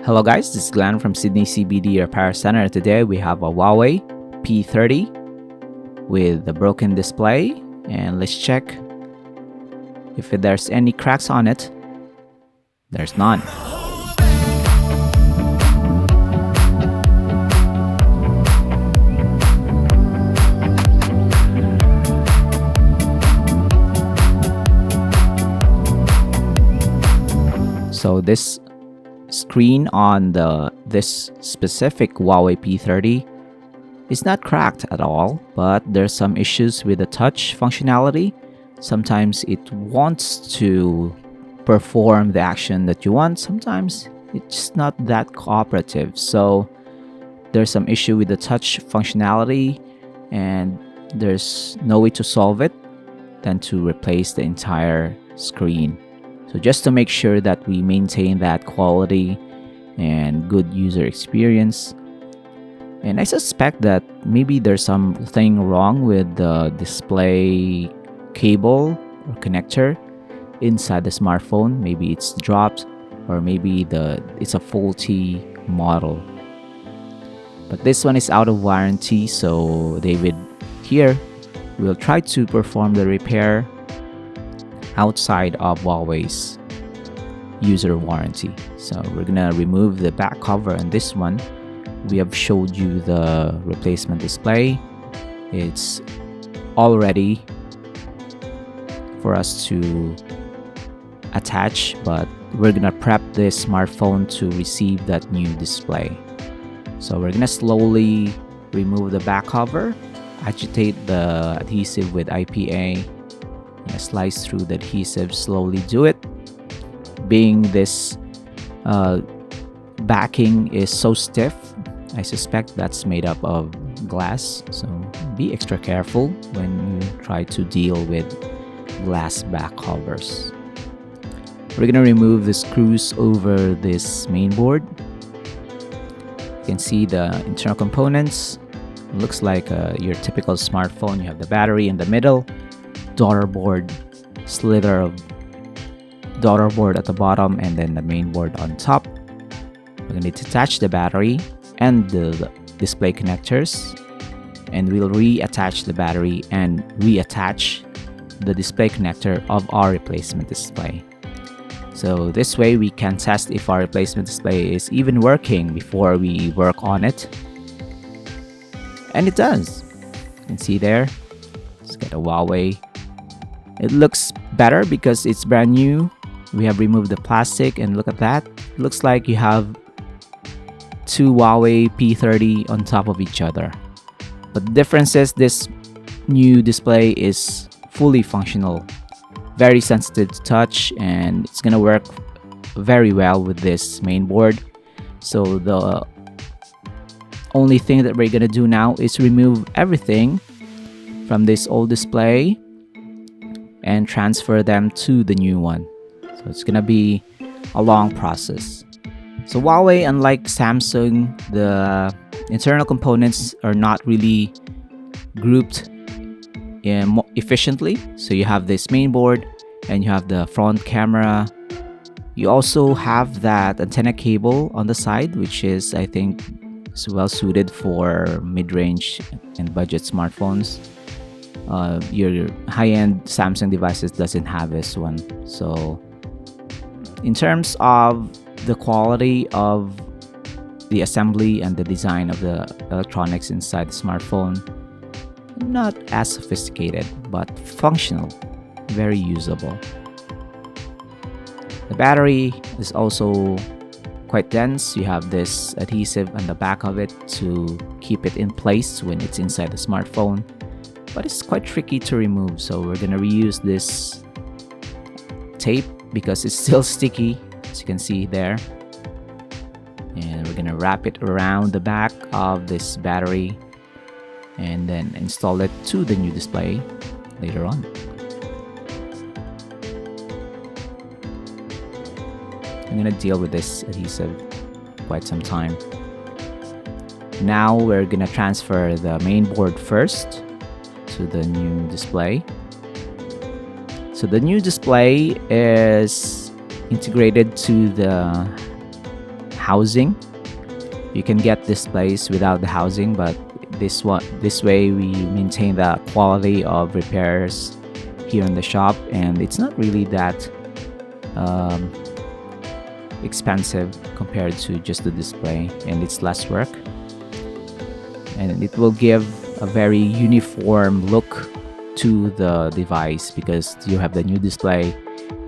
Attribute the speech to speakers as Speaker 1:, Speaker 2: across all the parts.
Speaker 1: Hello guys, this is Glenn from Sydney CBD Repair Center. Today we have a Huawei P30 with a broken display, and let's check if there's any cracks on it. There's none. So this screen on this specific Huawei P30 is not cracked at all, but there's some issues with the touch functionality. Sometimes it wants to perform the action that you want, sometimes it's not that cooperative. So there's some issue with the touch functionality, and there's no way to solve it than to replace the entire screen. So just to make sure that we maintain that quality and good user experience. And I suspect that maybe there's something wrong with the display cable or connector inside the smartphone. Maybe it's dropped, or maybe it's a faulty model. But this one is out of warranty, so David here will try to perform the repair outside of Huawei's user warranty. So we're gonna remove the back cover on this one. We have showed you the replacement display. It's all ready for us to attach, but we're gonna prep this smartphone to receive that new display. So we're gonna slowly remove the back cover, agitate the adhesive with IPA, slice through the adhesive, slowly do it. Being this backing is so stiff, I suspect that's made up of glass, so be extra careful when you try to deal with glass back covers. We're gonna remove the screws over this main board. You can see the internal components. It looks like your typical smartphone. You have the battery in the middle, daughter board, slither of daughter board at the bottom, and then the main board on top. We're going to need to attach the battery and the display connectors, and we'll reattach the battery and reattach the display connector of our replacement display. So this way we can test if our replacement display is even working before we work on it. And it does. You can see there. Let's get a Huawei. It looks better because it's brand new. We have removed the plastic, and look at that. It looks like you have two Huawei P30 on top of each other. But the difference is this new display is fully functional, very sensitive to touch, and it's gonna work very well with this main board. So the only thing that we're gonna do now is remove everything from this old display and transfer them to the new one. So it's gonna be a long process. So Huawei, unlike Samsung, the internal components are not really grouped efficiently. So you have this main board, and you have the front camera. You also have that antenna cable on the side, which is, I think, is well suited for mid-range and budget smartphones. Your high-end Samsung devices doesn't have this one. So in terms of the quality of the assembly and the design of the electronics inside the smartphone, not as sophisticated, but functional, very usable. The battery is also quite dense. You have this adhesive on the back of it to keep it in place when it's inside the smartphone, but it's quite tricky to remove. So we're gonna reuse this tape because it's still sticky, as you can see there. And we're gonna wrap it around the back of this battery and then install it to the new display later on. I'm gonna deal with this adhesive quite some time. Now we're gonna transfer the main board first to the new display. So the new display is integrated to the housing. You can get displays without the housing, but this way we maintain the quality of repairs here in the shop, and it's not really that expensive compared to just the display, and it's less work, and it will give a very uniform look to the device because you have the new display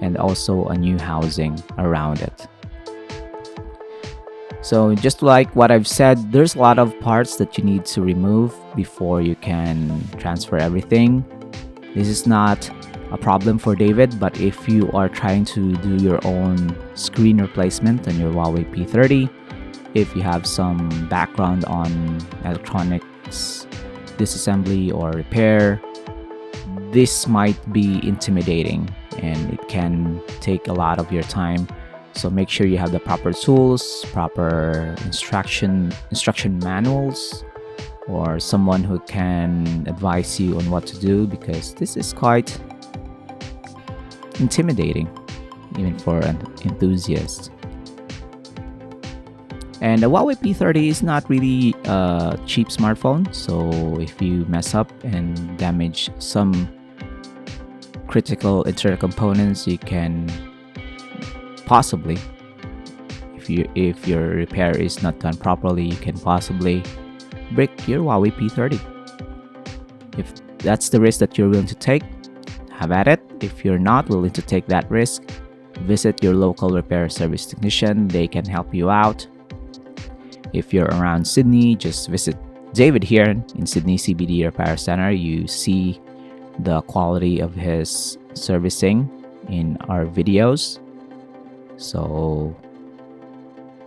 Speaker 1: and also a new housing around it. So just like what I've said, there's a lot of parts that you need to remove before you can transfer everything. This is not a problem for David, but if you are trying to do your own screen replacement on your Huawei P30, if you have some background on electronics disassembly or repair, this might be intimidating and it can take a lot of your time. So make sure you have the proper tools, proper instruction manuals, or someone who can advise you on what to do, because this is quite intimidating even for an enthusiast. And the Huawei P30 is not really a cheap smartphone, so if you mess up and damage some critical internal components, you can possibly, if your repair is not done properly, you can possibly break your Huawei P30. If that's the risk that you're willing to take, have at it. If you're not willing to take that risk, visit your local repair service technician. They can help you out. If you're around Sydney, just visit David here in Sydney CBD Repair Center. You see the quality of his servicing in our videos. So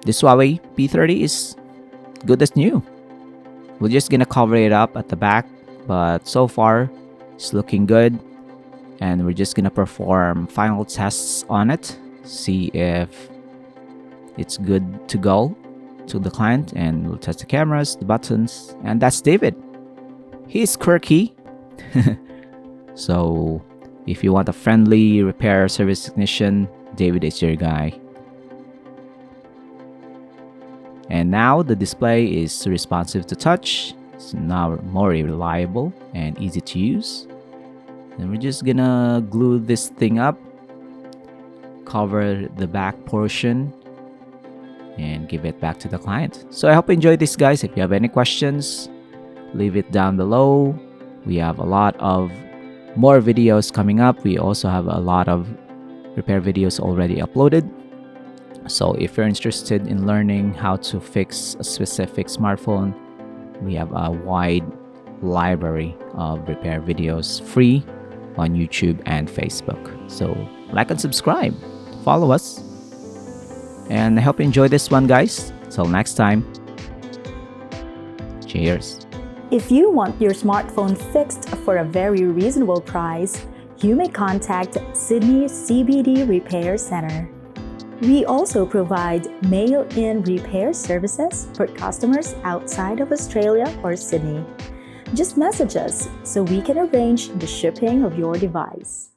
Speaker 1: this Huawei P30 is good as new. We're just gonna cover it up at the back, but so far it's looking good, and we're just gonna perform final tests on it, see if it's good to go to the client, and we'll test the cameras, the buttons, and that's David. He's quirky. So if you want a friendly repair service technician, David is your guy. And now the display is responsive to touch. It's now more reliable and easy to use. And we're just gonna glue this thing up, cover the back portion, and give it back to the client. So I hope you enjoyed this, guys. If you have any questions, leave it down below. We have a lot of more videos coming up. We also have a lot of repair videos already uploaded. So if you're interested in learning how to fix a specific smartphone, we have a wide library of repair videos free on YouTube and Facebook. So like and subscribe, follow us, and I hope you enjoy this one, guys. Till next time, cheers.
Speaker 2: If you want your smartphone fixed for a very reasonable price, you may contact Sydney CBD Repair Center. We also provide mail-in repair services for customers outside of Australia or Sydney. Just message us so we can arrange the shipping of your device.